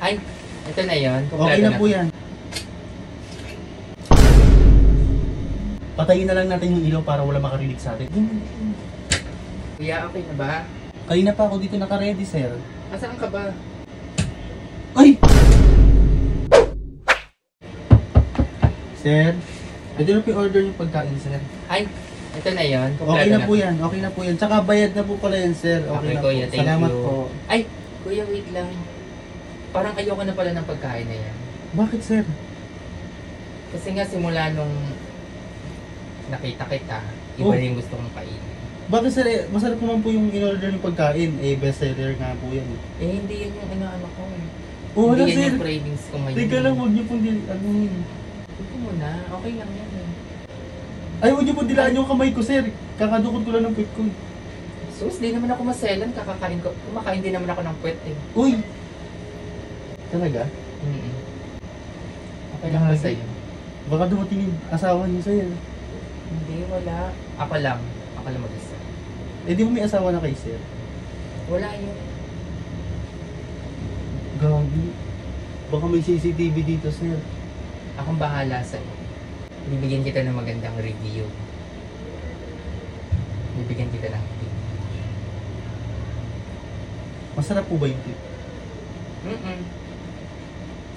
Ay, ito na yun. Okay na po yan. Patayin na lang natin yung ilaw para wala makarinig sa atin. Kuya, okay na ba? Kanina pa ako dito naka-ready, sir. Asaan ka ba? Ay! Sir, ito na po yung order yung pagkain, sir. Ay, ito na yun. Okay na po yan, okay na po yan. Tsaka bayad na po pala yan, sir. Okay, na kuya, po. thank Salamat you. po. Ay, kuya, wait lang. Parang ayoko na pala ng pagkain na yan. Bakit, sir? Kasi nga simula nung nakita kita, iba na yung gusto kong kainin. Bakit, sir? Masarap naman po yung in-order yung pagkain. Best seller nga po yan. Hindi yan yung inaano ko. Wala, Hindi yan sir. yung cravings ko ngayon. Teka lang, huwag niyo pong anuhin. Ito mo na, okay lang yan eh. Ay, huwag niyo pong dilaan yung kamay ko, sir. Kakadukot ko lang ng puwet ko. Sus, di naman ako maselan, kumakain din naman ako ng puwet eh. Uy! Talaga? Okay lang ba sa'yo? Baka dumating yung asawa niyo, sir. Hindi, wala. Ako lang mag-isa. Di mo may asawa na kay sir? Wala yun. Gagi. Baka may CCTV dito, sir. Akong bahala sa'yo. Bibigyan kita ng magandang review. Bibigyan kita ng tip. Masarap po ba yung tip?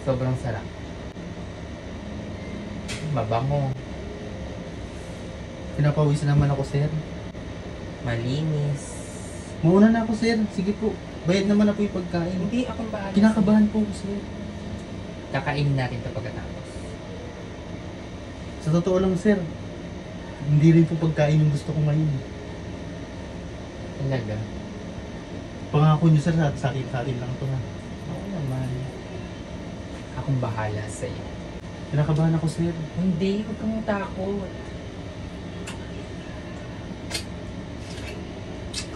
Sobrang sarap. Mabango. Pinapawisan naman ako, sir. Malinis. Mauna na ako, sir. Sige po. Bayad naman na po yung pagkain. Hindi, akong bahala. Kinakabahan po ako, sir. Kakainin natin ito pagkatapos. Sa totoo lang, sir. Hindi rin po pagkain yung gusto ko ngayon. Talaga? Pangako niyo, sir, sa atin lang ito, ha. Oo naman. Akong bahala sa'yo. Kinakabahan ako, sir. Hindi, huwag kang takot.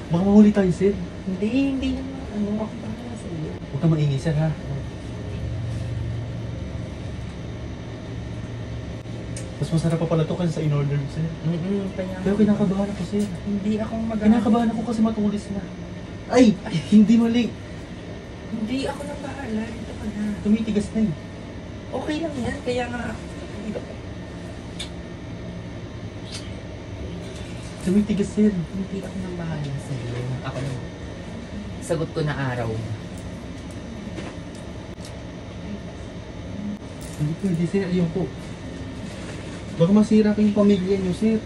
Baka mahuli tayo, sir. Hindi naman. Ako bahala sa'yo. Huwag ka maingay, sir, ha. Mas masarap pa pala ito kasi sa in-order, sir. Pero kinakabahan ako, sir. Hindi akong Kinakabahan ako kasi matulis na. Ay! Hindi mali. Hindi ako nang bahala. Dito ka na. Tumitigas na eh. Okay lang yan. Kaya nga. Tumitigas, sir. Hindi ako nang bahala sa'yo. Ako na. Sagot ko na araw. Hindi pwede, sir. Ayun po. Baka masira ko yung pamilya niyo, sir.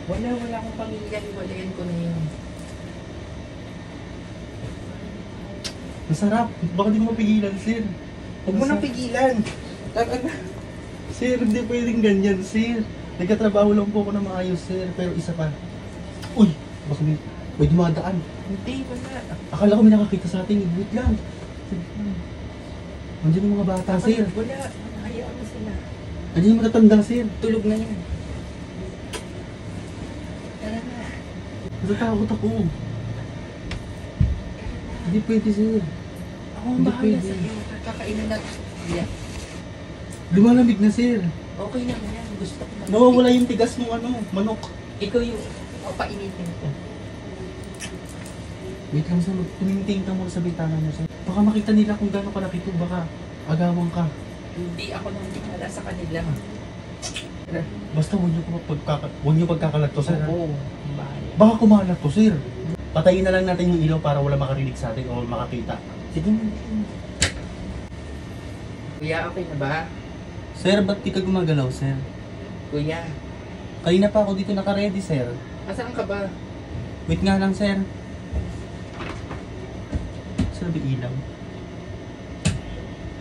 Wala akong pamilya. Hiwalayan ko na yun. Masarap. Baka di ko mapigilan, sir. Huwag mo nang pigilan. Sir, hindi pwedeng ganyan, sir. Nagkatrabaho lang po ako na maayos, sir. Pero isa pa. Uy! Baka may dumadaan. Hindi, wala. Akala ko may nakakita sa atin. Wait lang. Andiyan yung mga bata, sir. Wala. Hayaan mo sila. Andiyan yung matatanda, sir. Tulog na yan. Tara na. Natatakot ako. Hindi pwede, sir. Ako ang Hindi bahala pwede. sa'yo. Kakainin natin. Yeah. Lumalamig na, sir. Okay lang yan. Gusto ko na. Nawawala yung tigas ng manok. Ikaw yung painitin ko. Wait lang, sir. Tuminting ka muna sa bintana mo, sir. Baka makita nila kung gano'n ka nakito. Baka agawang ka. Hindi ako nang bahala sa kanila. Basta huwag niyo pagkakalat to, sir. Oo. Bahala. Baka kumalat to, sir. Patayin na lang natin yung ilaw para wala makarinig sa atin o makakita. Sige na. Kuya, okay na ba? Sir, ba't di ka gumagalaw, sir? Kuya, Kanina pa ako dito naka-ready, sir. asaan ka ba? Wait nga lang, sir. Sabi ilaw.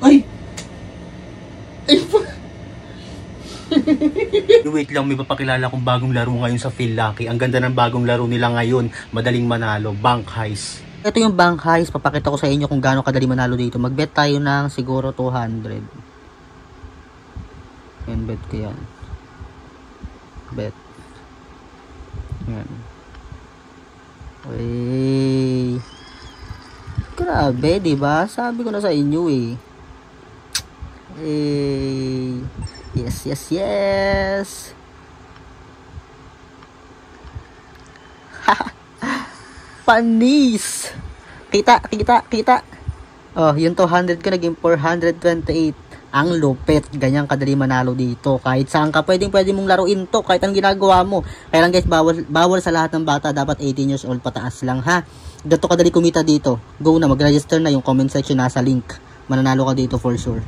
Ay! Ay! Wait lang, may papakilala kong bagong laro ngayon sa Feel Lucky. Ang ganda ng bagong laro nila ngayon. Madaling manalo. Bank Heist. Ito yung bank heist. Papakita ko sa inyo kung gaano kadali manalo dito. Mag-bet tayo ng siguro 200. Yan, bet ko yan. Bet. Yan. Uy. Grabe, diba? Sabi ko na sa inyo eh. Yes, yes, yes. Panis. Kita. Oh, yung 200 ko naging 428. Ang lupit, ganyan kadali manalo dito. Kahit saan ka, pwede mong laruin to, kahit ang ginagawa mo. Kaya lang guys, bawal sa lahat ng bata, dapat 18 years old pataas lang ha. Ganito kadali kumita dito. Go na, mag-register na, yung comment section nasa link. Mananalo ka dito for sure.